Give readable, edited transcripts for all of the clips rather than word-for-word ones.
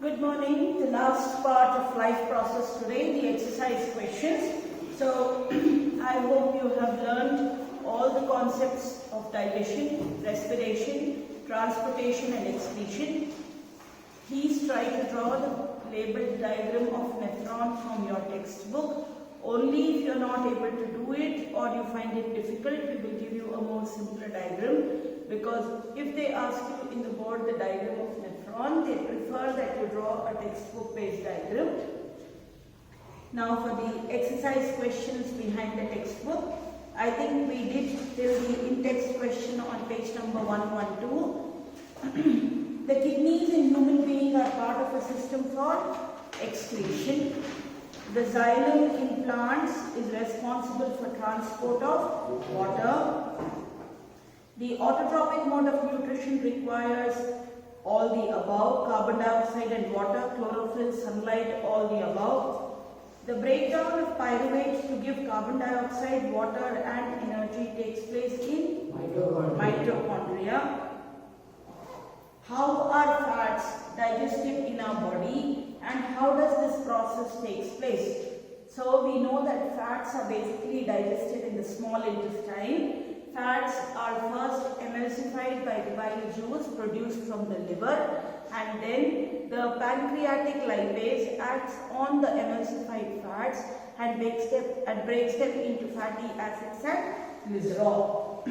Good morning. The last part of life process today, the exercise questions. So, I hope you have learned all the concepts of digestion, respiration, transportation and excretion. Please try to draw the labeled diagram of nephron from your textbook. Only if you are not able to do it or you find it difficult, we will give you a more simpler diagram, because if they ask you in the board the diagram of nephron, they prefer that you draw a textbook based diagram. Now for the exercise questions behind the textbook, I think we did till the in-text question on page number 112. The kidneys in human being are part of a system for excretion. The xylem in plants is responsible for transport of water. The autotrophic mode of nutrition requires all the above: carbon dioxide and water, chlorophyll, sunlight, all the above. The breakdown of pyruvates to give carbon dioxide, water and energy takes place in mitochondria. How are fats digested in our body and how does this process takes place? So we know that fats are basically digested in the small intestine. Fats are first emulsified by the bile juice produced from the liver, and then the pancreatic lipase acts on the emulsified fats and breaks them into fatty acids and glycerol.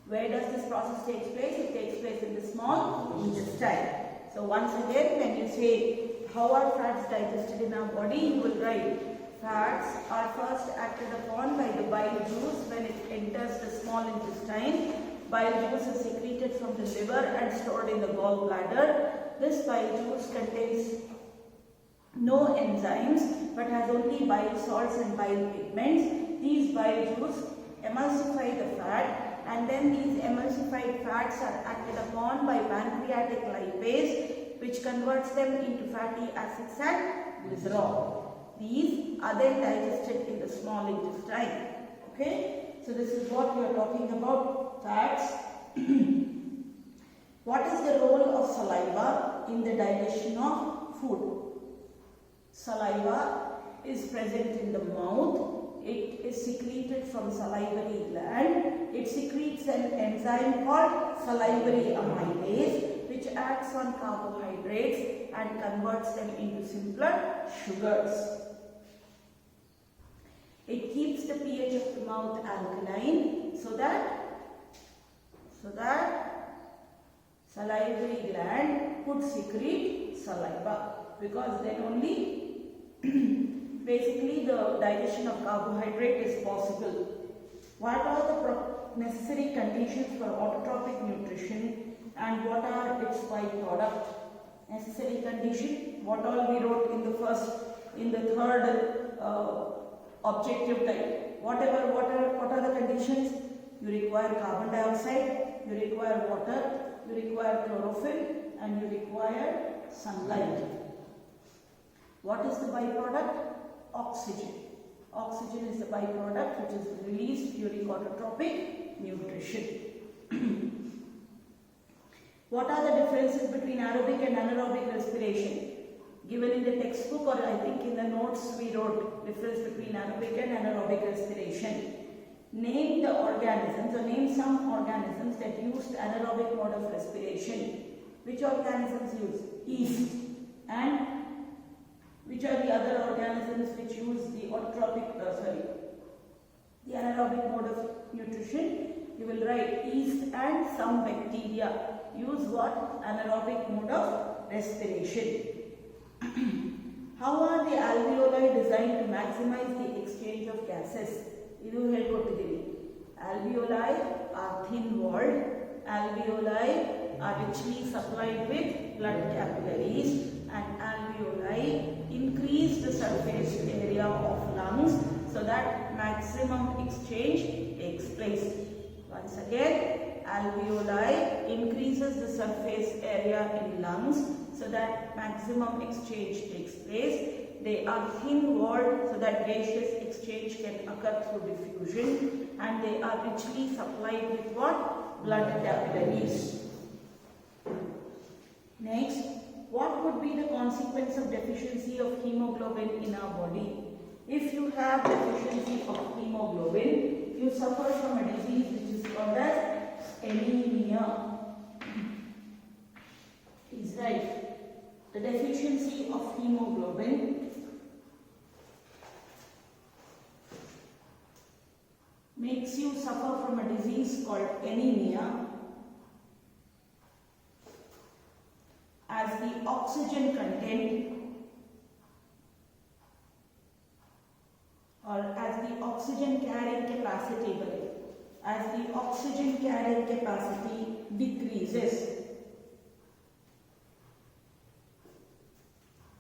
Where does this process take place? It takes place in the small intestine. So once again, when you say how are fats digested in our body, you will write fats are first acted upon by the bile juice when it enters the small intestine. Bile juice is secreted from the liver and stored in the gallbladder. This bile juice contains no enzymes but has only bile salts and bile pigments. These bile juice emulsify the fat, and then these emulsified fats are acted upon by pancreatic lipase, which converts them into fatty acids and glycerol. These are then digested in the small intestine. Okay, so this is what we are talking about, fats. What is the role of saliva in the digestion of food? Saliva is present in the mouth. It is secreted from salivary gland. It secretes an enzyme called salivary amylase, which acts on carbohydrates and converts them into simpler sugars. It keeps the pH of the mouth alkaline so that salivary gland could secrete saliva, because then only basically the digestion of carbohydrate is possible. What are the necessary conditions for autotrophic nutrition and what are its byproduct? Necessary condition, what all we wrote in the third objective type. What are the conditions? You require carbon dioxide, you require water, you require chlorophyll and you require sunlight. What is the byproduct? Oxygen. Oxygen is the byproduct which is released during autotrophic nutrition. What are the differences between aerobic and anaerobic respiration? Given in the textbook, or I think in the notes we wrote difference between aerobic and anaerobic respiration. Name the organisms, or name some organisms that used anaerobic mode of respiration. Which organisms use? Yeast. And which are the other organisms which use the the anaerobic mode of nutrition? You will write yeast and some bacteria use what? Anaerobic mode of respiration. How are the alveoli designed to maximize the exchange of gases? Alveoli are thin-walled. Alveoli are richly supplied with blood capillaries, and alveoli increase the surface area of lungs so that maximum exchange takes place. Once again, alveoli increases the surface area in lungs so that maximum exchange takes place. They are thin-walled so that gaseous exchange can occur through diffusion, and they are richly supplied with what? Blood capillaries. Next, what would consequence of deficiency of hemoglobin in our body? If you have deficiency of hemoglobin, you suffer from a disease which is called as anemia. Is right. The deficiency of hemoglobin makes you suffer from a disease called anemia, as the oxygen content or as the oxygen carrying capacity decreases.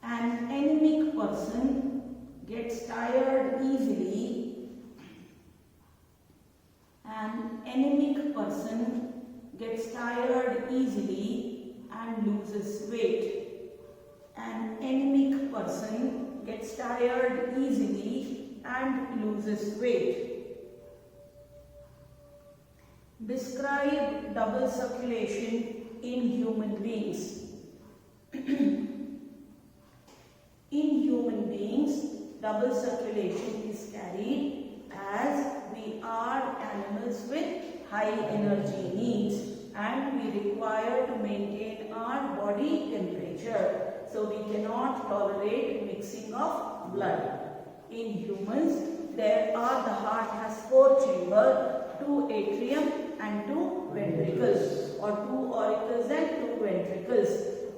An anemic person gets tired easily. An anemic person gets tired easily and loses weight. An anemic person gets tired easily and loses weight. Describe double circulation in human beings. In human beings, double circulation is carried as we are animals with high energy needs and we require to maintain our body temperature. So we cannot tolerate mixing of blood. In humans, the heart has 4 chambers, 2 atrium and 2 ventricles, or 2 auricles and 2 ventricles.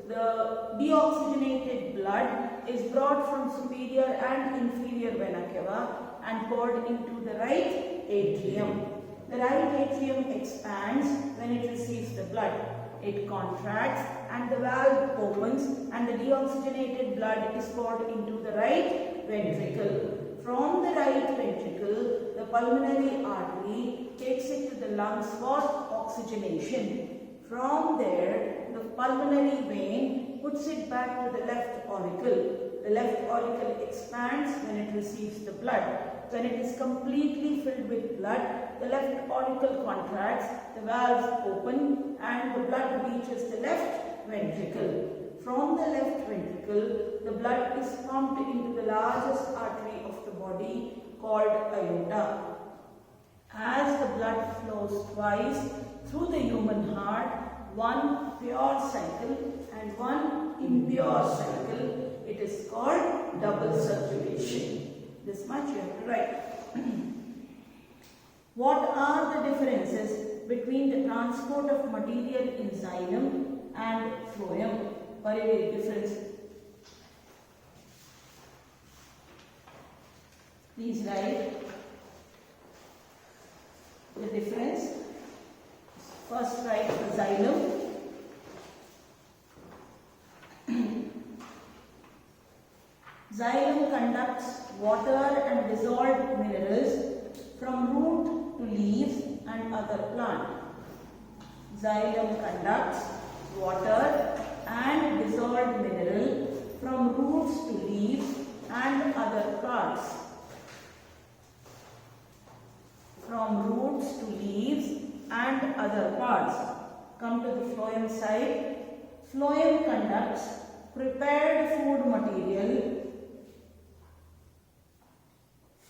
The deoxygenated blood is brought from superior and inferior vena cava and poured into the right atrium. The right atrium expands when it receives the blood. It contracts and the valve opens and the deoxygenated blood is poured into the right ventricle. From the right ventricle, the pulmonary artery takes it to the lungs for oxygenation. From there, the pulmonary vein puts it back to the left auricle. The left auricle expands when it receives the blood. When it is completely filled with blood, the left auricle contracts, the valves open and the blood reaches the left ventricle. From the left ventricle, the blood is pumped into the largest artery of the body called aorta. As the blood flows twice through the human heart, one pure cycle and one impure cycle, it is called double circulation. This much you have to write. What are the differences between the transport of material in xylem and phloem? Very difference. Please write the difference. First write the xylem. Xylem conducts water and dissolved minerals from root to leaves and other plant. Xylem conducts water and dissolved mineral from roots to leaves and other parts. From roots to leaves and other parts. Come to the phloem side. Phloem conducts prepared food material.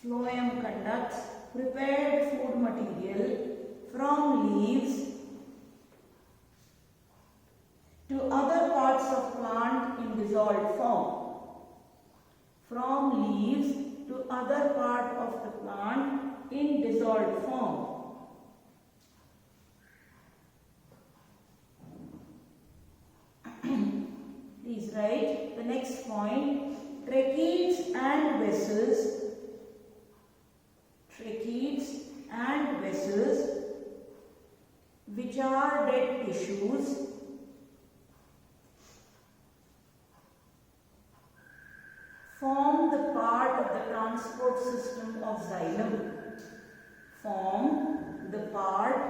Phloem conducts prepared food material from leaves to other parts of plant in dissolved form. From leaves to other part of the plant in dissolved form. Please write the next point. Tracheids and vessels. Tracheids and vessels, which are dead tissues, form the part of the transport system of xylem. Form the part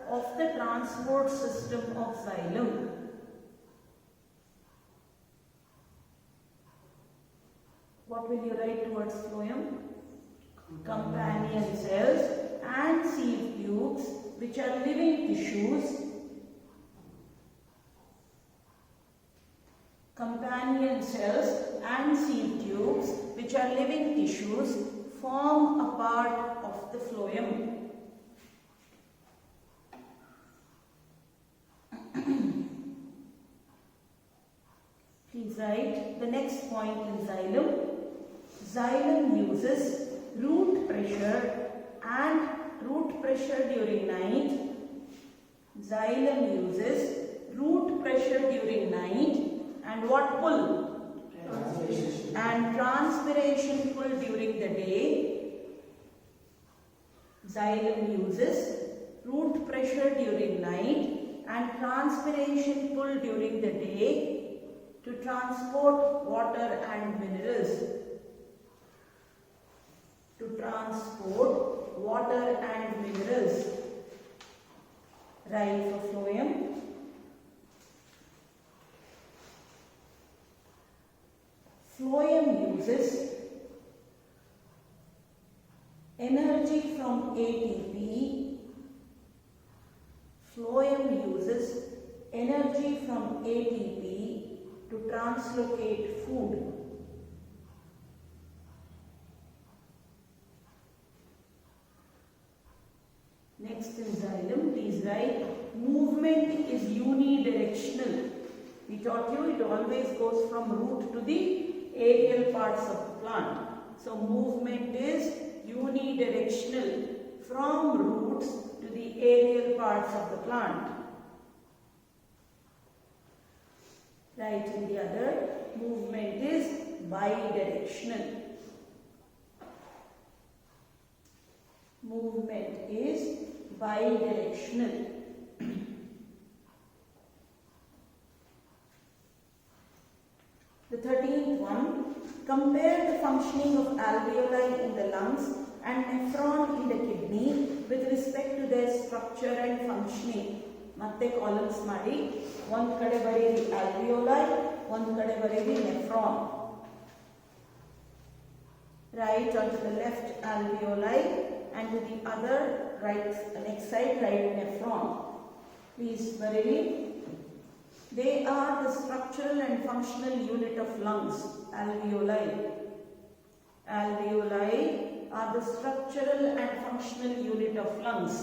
of the transport system of xylem. What will you write towards phloem? Companion cells and sieve tubes, which are living tissues, companion cells and seed tubes, which are living tissues, form a part of the phloem. Please write the next point in xylem. Xylem uses root pressure during night. Xylem uses root pressure during night and what pull? And transpiration pull during the day. Xylem uses root pressure during night and transpiration pull during the day to transport water and minerals. To transport water and minerals. Right for phloem. Phloem uses energy from ATP. Phloem uses energy from ATP to translocate food. Next in xylem, please write movement is unidirectional. We taught you it always goes from root to the aerial parts of the plant. So movement is unidirectional from roots to the aerial parts of the plant. Right in the other, movement is bidirectional. Movement is bidirectional. The 13th one, compare the functioning of alveoli in the lungs and nephron in the kidney with respect to their structure and functioning. Matte columns ಮಾಡಿ ಒಂದು ಕಡೆ ಬರೆಯಿರಿ alveoli, ಒಂದು ಕಡೆ ಬರೆಯಿರಿ nephron. Right onto the left alveoli and to the other right, next side right nephron. Please ಬರೆಯಿರಿ. They are the structural and functional unit of lungs, alveoli. Alveoli are the structural and functional unit of lungs.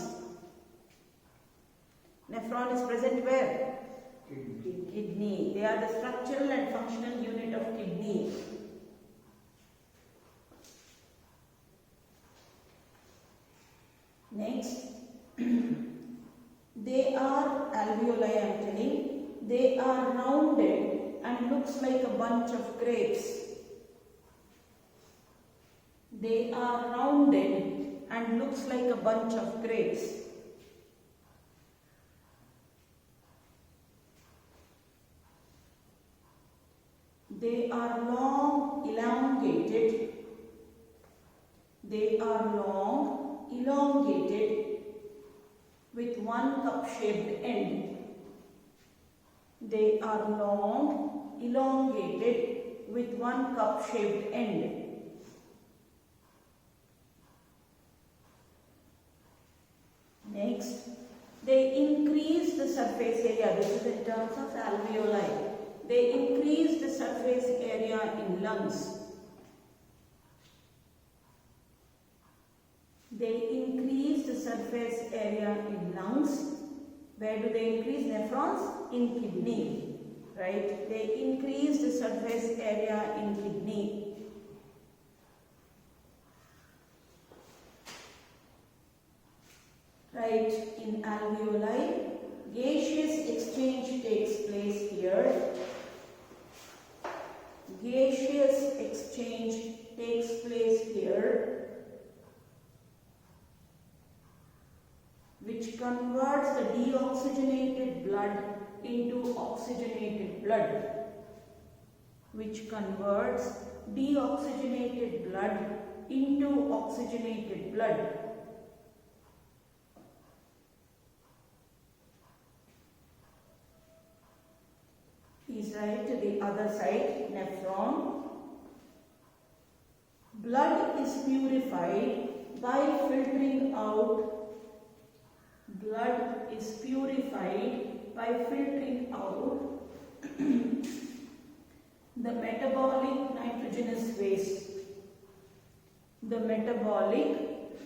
Nephron is present where? Kidney. They are the structural and functional unit of kidney. Next, they are alveoli, I am telling. They are rounded and looks like a bunch of grapes. They are rounded and looks like a bunch of grapes. They are long, elongated. They are long, elongated with one cup-shaped end. They are long, elongated with one cup-shaped end. Next, they increase the surface area. This is in terms of alveoli. They increase the surface area in lungs. They increase the surface area in lungs. Where do they increase? Nephrons? In kidney. Right? They increase the surface area in kidney. Right? In alveoli, gaseous exchange takes place here. Gaseous exchange takes place here, which converts the deoxygenated blood into oxygenated blood. Which converts deoxygenated blood into oxygenated blood. Please write to the other side, nephron. Blood is purified by filtering out. Blood is purified by filtering out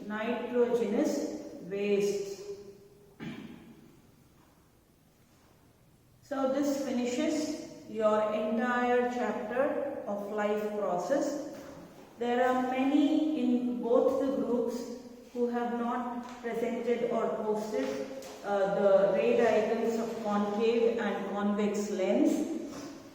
nitrogenous wastes. So this finishes your entire chapter of life process. There are many in both the groups who have not presented or posted the ray diagrams of concave and convex lens.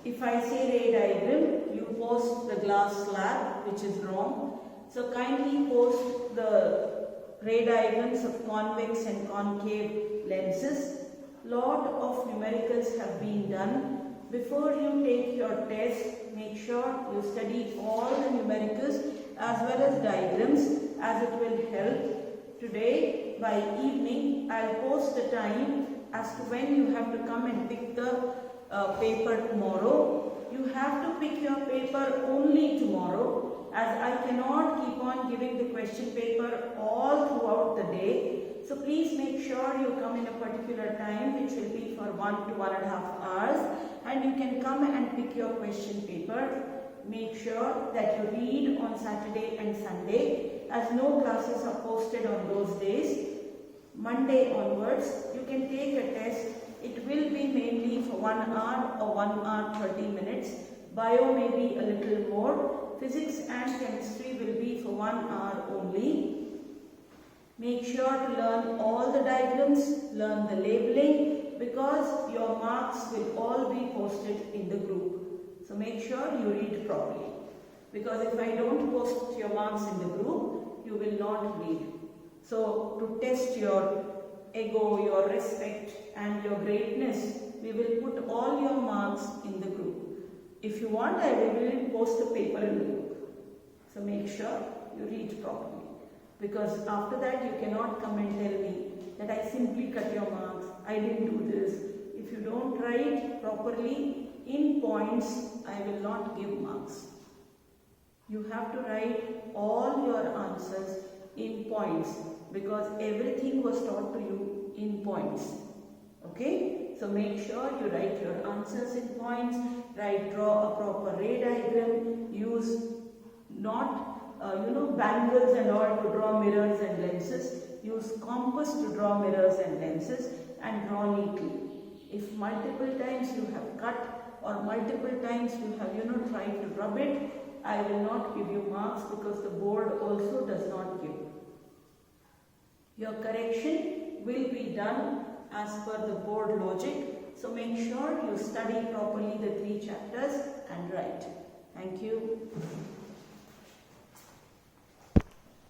If I say ray diagram, you post the glass slab, which is wrong. So kindly post the ray diagrams of convex and concave lenses. Lot of numericals have been done. Before you take your test, make sure you study all the numericals as well as diagrams, as it will help. Today by evening I'll post the time as to when you have to come and pick the paper tomorrow. You have to pick your paper only tomorrow, as I cannot keep on giving the question paper all throughout the day. So please make sure you come in a particular time, which will be for 1 to 1.5 hours, and you can come and pick your question paper. Make sure that you read on Saturday and Sunday, as no classes are posted on those days. Monday onwards, you can take a test. It will be mainly for 1 hour or 1 hour 30 minutes. Bio may be a little more. Physics and chemistry will be for 1 hour only. Make sure to learn all the diagrams, learn the labeling, because your marks will all be posted in the group. So make sure you read properly, because if I don't post your marks in the group, you will not read. So to test your ego, your respect and your greatness, we will put all your marks in the group. If you want, I will post a paper in the group. So make sure you read properly, because after that you cannot come and tell me that I simply cut your marks, I didn't do this. If you don't write properly in points, I will not give marks. You have to write all your answers in points, because everything was taught to you in points. Okay? So make sure you write your answers in points, draw a proper ray diagram, use not bangles and all to draw mirrors and lenses. Use compass to draw mirrors and lenses, and draw neatly. If multiple times you have cut or multiple times you have tried to rub it, I will not give you marks, because the board also does not give. Your correction will be done as per the board logic. So make sure you study properly the 3 chapters and write. Thank you.